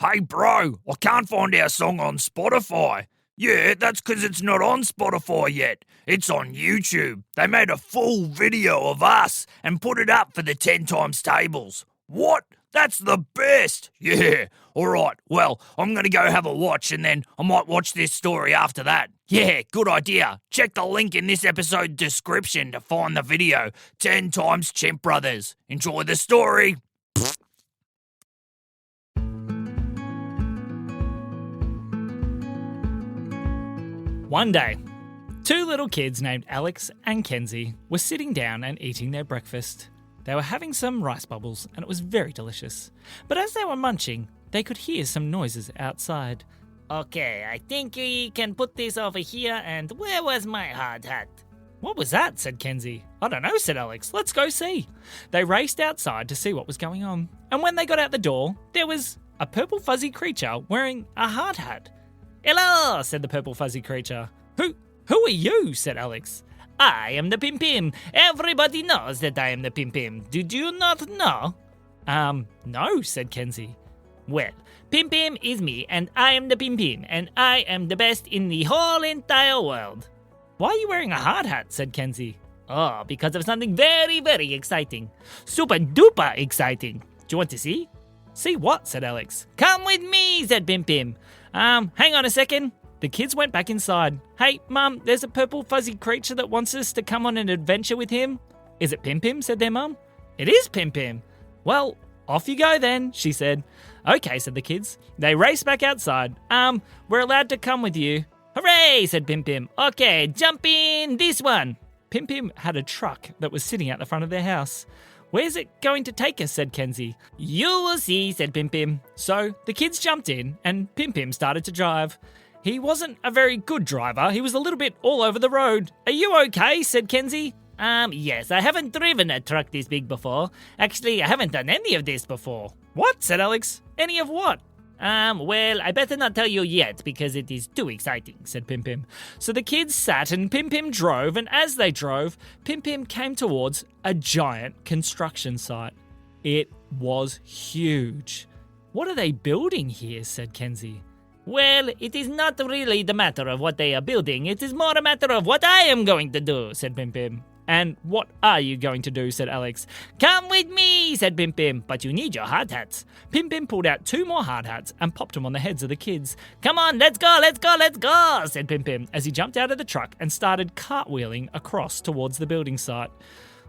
Hey bro, I can't find our song on Spotify. Yeah, that's because it's not on Spotify yet. It's on YouTube. They made a full video of us and put it up for the 10 times tables. What? That's the best. Yeah. All right. Well, I'm going to go have a watch and then I might watch this story after that. Yeah, good idea. Check the link in this episode description to find the video. 10 times Chimp Brothers. Enjoy the story. One day, two little kids named Alex and Kenzie were sitting down and eating their breakfast. They were having some rice bubbles and it was very delicious. But as they were munching, they could hear some noises outside. Okay, I think we can put this over here, and where was my hard hat? What was that? Said Kenzie. I don't know, said Alex. Let's go see. They raced outside to see what was going on. And when they got out the door, there was a purple fuzzy creature wearing a hard hat. Hello, said the purple fuzzy creature. Who are you? Said Alex. I am the Pim Pim. Everybody knows that I am the Pim Pim. Did you not know? No, said Kenzie. Well, Pim Pim is me, and I am the Pim Pim, and I am the best in the whole entire world. Why are you wearing a hard hat? Said Kenzie. Oh, because of something very, very exciting. Super duper exciting. Do you want to see? See what? Said Alex. Come with me, said Pim Pim. Hang on a second. The kids went back inside. Hey, Mum, there's a purple fuzzy creature that wants us to come on an adventure with him. Is it Pim Pim? Said their mum. It is Pim Pim. Well, off you go then, she said. Okay, said the kids. They raced back outside. We're allowed to come with you. Hooray, said Pim Pim. Okay, jump in this one. Pim Pim had a truck that was sitting at the front of their house. Where's it going to take us? Said Kenzie. You will see, said Pim Pim. So the kids jumped in and Pim Pim started to drive. He wasn't a very good driver. He was a little bit all over the road. Are you okay? Said Kenzie. Yes, I haven't driven a truck this big before. Actually, I haven't done any of this before. What? Said Alex. Any of what? Well, I better not tell you yet because it is too exciting, said Pim Pim. So the kids sat and Pim Pim drove, and as they drove, Pim Pim came towards a giant construction site. It was huge. What are they building here? Said Kenzie. Well, it is not really the matter of what they are building. It is more a matter of what I am going to do, said Pim Pim. And what are you going to do? Said Alex. Come with me, said Pim Pim, but you need your hard hats. Pim Pim pulled out 2 more hard hats and popped them on the heads of the kids. Come on, let's go, let's go, let's go, said Pim Pim as he jumped out of the truck and started cartwheeling across towards the building site.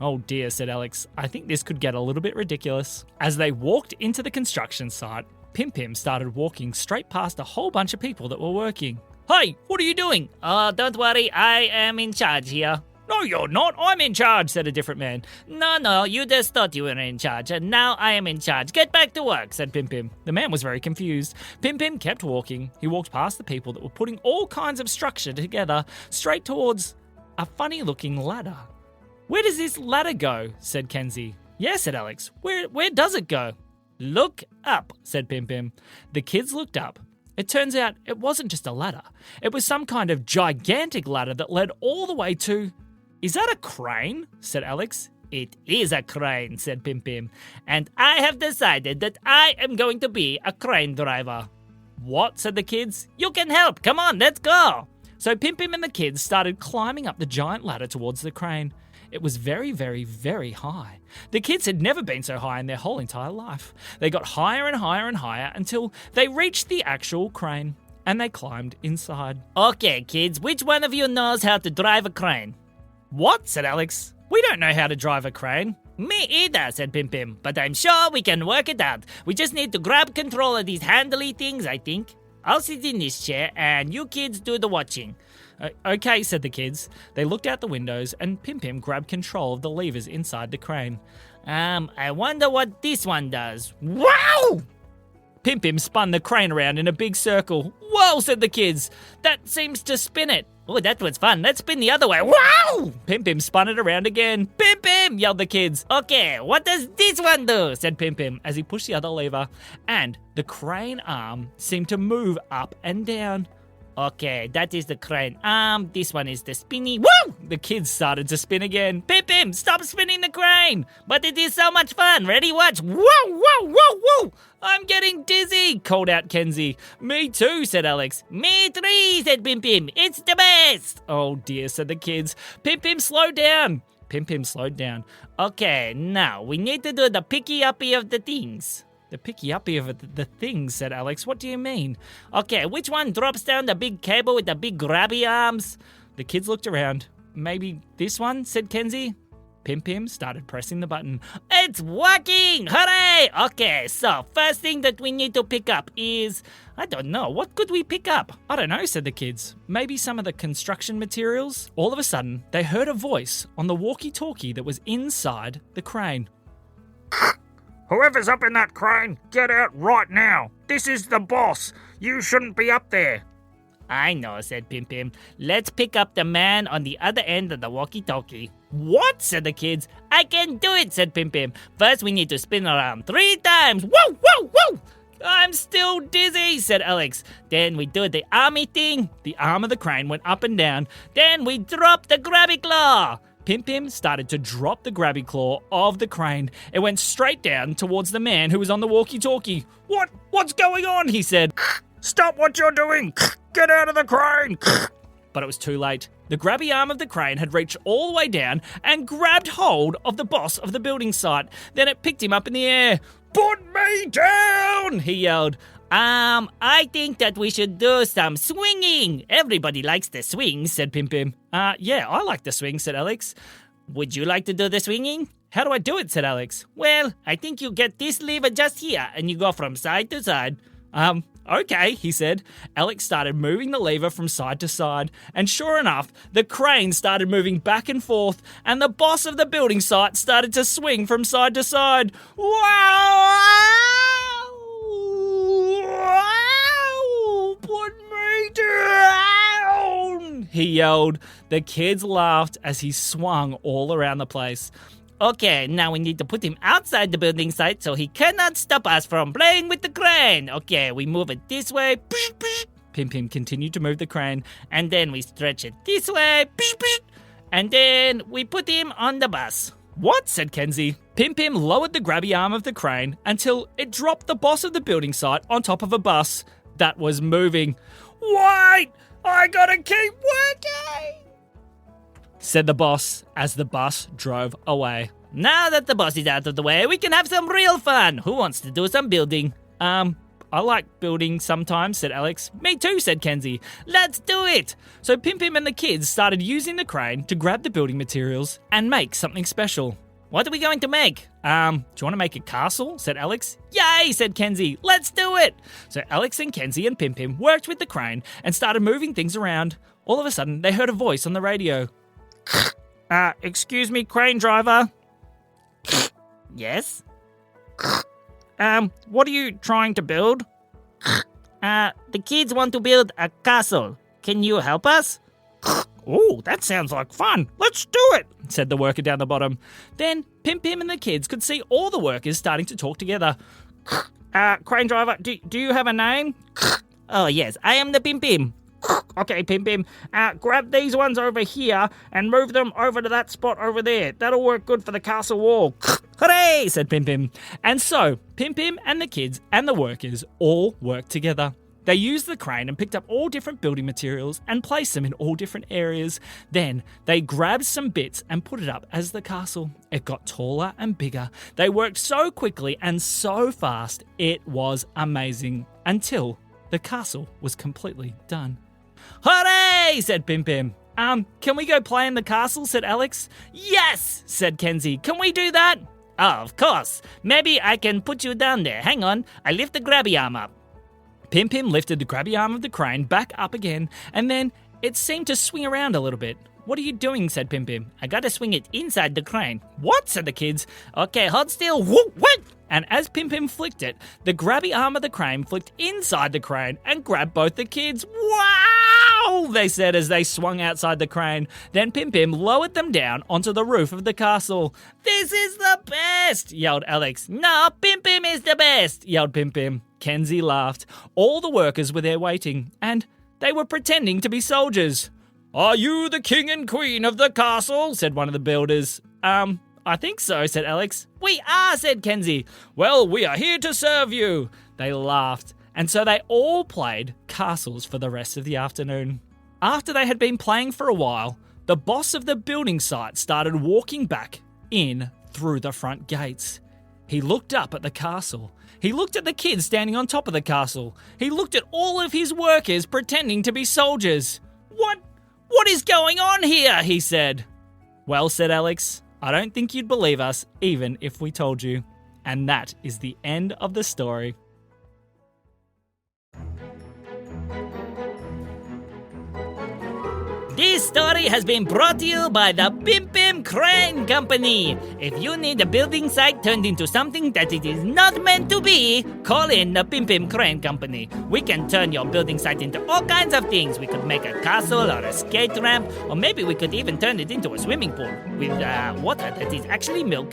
Oh dear, said Alex. I think this could get a little bit ridiculous. As they walked into the construction site, Pim Pim started walking straight past a whole bunch of people that were working. Hey, what are you doing? Oh, don't worry, I am in charge here. No, you're not. I'm in charge, said a different man. No, you just thought you were in charge, and now I am in charge. Get back to work, said Pim Pim. The man was very confused. Pim Pim kept walking. He walked past the people that were putting all kinds of structure together, straight towards a funny-looking ladder. Where does this ladder go? Said Kenzie. Yeah, said Alex. Where does it go? Look up, said Pim Pim. The kids looked up. It turns out it wasn't just a ladder. It was some kind of gigantic ladder that led all the way to... Is that a crane? Said Alex. It is a crane, said Pim Pim. And I have decided that I am going to be a crane driver. What? Said the kids. You can help. Come on, let's go. So Pim Pim and the kids started climbing up the giant ladder towards the crane. It was very, very, very high. The kids had never been so high in their whole entire life. They got higher and higher and higher until they reached the actual crane, and they climbed inside. Okay, kids, which one of you knows how to drive a crane? What? Said Alex. We don't know how to drive a crane. Me either, said Pim Pim, but I'm sure we can work it out. We just need to grab control of these handly things, I think. I'll sit in this chair, and you kids do the watching. Okay, said the kids. They looked out the windows, and Pim Pim grabbed control of the levers inside the crane. I wonder what this one does. Wow! Pim Pim spun the crane around in a big circle. Whoa, said the kids. That seems to spin it. Oh, that was fun. Let's spin the other way. Wow! Pim Pim spun it around again. Pim Pim, yelled the kids. Okay, what does this one do? Said Pim Pim as he pushed the other lever, and the crane arm seemed to move up and down. Okay, that is the crane arm. This one is the spinny. Woo! The kids started to spin again. Pim Pim, stop spinning the crane. But it is so much fun. Ready? Watch. Whoa, whoa, whoa, whoa. I'm getting dizzy, called out Kenzie. Me too, said Alex. Me three, said Pim Pim. It's the best. Oh dear, said the kids. Pim Pim, slow down. Pim Pim slowed down. Okay, now we need to do the picky-uppy of the things. The picky-uppy of the things, said Alex. What do you mean? Okay, which one drops down the big cable with the big grabby arms? The kids looked around. Maybe this one, said Kenzie. Pim Pim started pressing the button. It's working! Hooray! Okay, so first thing that we need to pick up is... I don't know, what could we pick up? I don't know, said the kids. Maybe some of the construction materials? All of a sudden, they heard a voice on the walkie-talkie that was inside the crane. Whoever's up in that crane, get out right now. This is the boss. You shouldn't be up there. I know, said Pim Pim. Let's pick up the man on the other end of the walkie-talkie. What? Said the kids. I can do it, said Pim Pim. First, we need to spin around 3 times. Whoa, whoa, whoa! I'm still dizzy, said Alex. Then we do the army thing. The arm of the crane went up and down. Then we drop the grabby claw. Pim Pim started to drop the grabby claw of the crane. It went straight down towards the man who was on the walkie-talkie. What's going on? He said. Stop what you're doing. Get out of the crane. But it was too late. The grabby arm of the crane had reached all the way down and grabbed hold of the boss of the building site. Then it picked him up in the air. Put me down, he yelled. I think that we should do some swinging. Everybody likes the swing, said Pim Pim. Yeah, I like the swing, said Alex. Would you like to do the swinging? How do I do it, said Alex. Well, I think you get this lever just here and you go from side to side. Okay, he said. Alex started moving the lever from side to side, and sure enough, the crane started moving back and forth, and the boss of the building site started to swing from side to side. Wow! Wow! Put me down! He yelled. The kids laughed as he swung all around the place. Okay, now we need to put him outside the building site so he cannot stop us from playing with the crane. Okay, we move it this way. Pim Pim continued to move the crane. And then we stretch it this way. And then we put him on the bus. What? Said Kenzie. Pim Pim lowered the grabby arm of the crane until it dropped the boss of the building site on top of a bus that was moving. Wait! I gotta keep working! Said the boss as the bus drove away. Now that the boss is out of the way, we can have some real fun. Who wants to do some building? I like building sometimes, said Alex. Me too, said Kenzie. Let's do it! So Pim Pim and the kids started using the crane to grab the building materials and make something special. What are we going to make? Do you want to make a castle? Said Alex. Yay, said Kenzie. Let's do it! So Alex and Kenzie and Pim Pim worked with the crane and started moving things around. All of a sudden, they heard a voice on the radio. Excuse me, crane driver. Yes? What are you trying to build? The kids want to build a castle. Can you help us? Oh, that sounds like fun. Let's do it, said the worker down the bottom. Then Pim Pim and the kids could see all the workers starting to talk together. Crane driver, do you have a name? Oh, yes, I am the Pim Pim. Okay, Pim Pim, grab these ones over here and move them over to that spot over there. That'll work good for the castle wall. Hooray, said Pim Pim. And so, Pim Pim and the kids and the workers all worked together. They used the crane and picked up all different building materials and placed them in all different areas. Then, they grabbed some bits and put it up as the castle. It got taller and bigger. They worked so quickly and so fast, it was amazing. Until the castle was completely done. Hooray, said Pim Pim. Can we go play in the castle, said Alex. Yes, said Kenzie. Can we do that? Oh, of course. Maybe I can put you down there. Hang on, I lift the grabby arm up. Pim Pim lifted the grabby arm of the crane back up again, and then it seemed to swing around a little bit. What are you doing, said Pim Pim. I gotta swing it inside the crane. What, said the kids. Okay, hold still. Whoop, whoop. And as Pim Pim flicked it, the grabby arm of the crane flicked inside the crane and grabbed both the kids. Wow, they said as they swung outside the crane. Then Pim Pim lowered them down onto the roof of the castle. This is the best, yelled Alex. No, Pim Pim is the best, yelled Pim Pim. Kenzie laughed. All the workers were there waiting, and they were pretending to be soldiers. Are you the king and queen of the castle? Said one of the builders. I think so, said Alex. We are, said Kenzie. Well, we are here to serve you. They laughed, and so they all played castles for the rest of the afternoon. After they had been playing for a while, the boss of the building site started walking back in through the front gates. He looked up at the castle. He looked at the kids standing on top of the castle. He looked at all of his workers pretending to be soldiers. What is going on here? He said. Well, said Alex, I don't think you'd believe us even if we told you. And that is the end of the story. This story has been brought to you by the Pim Pim Crane Company. If you need a building site turned into something that it is not meant to be, call in the Pim Pim Crane Company. We can turn your building site into all kinds of things. We could make a castle or a skate ramp, or maybe we could even turn it into a swimming pool with water that is actually milk.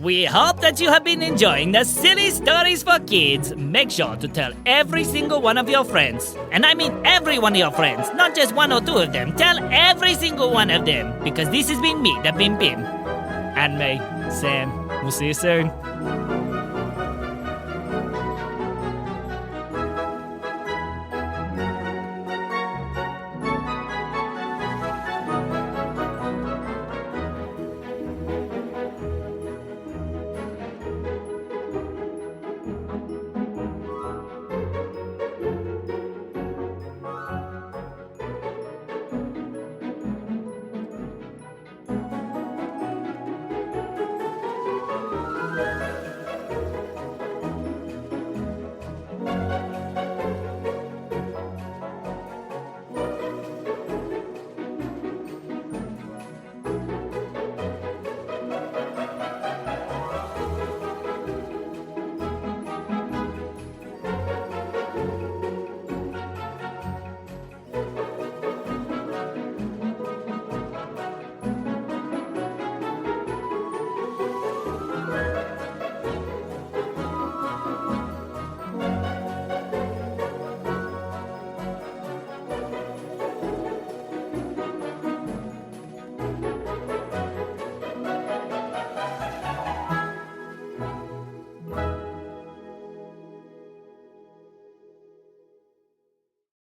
We hope that you have been enjoying the silly stories for kids. Make sure to tell every single one of your friends. And I mean every one of your friends, not just one or two of them. Tell every single one of them, because this has been me, the Pim Pim. And me, Sam. We'll see you soon.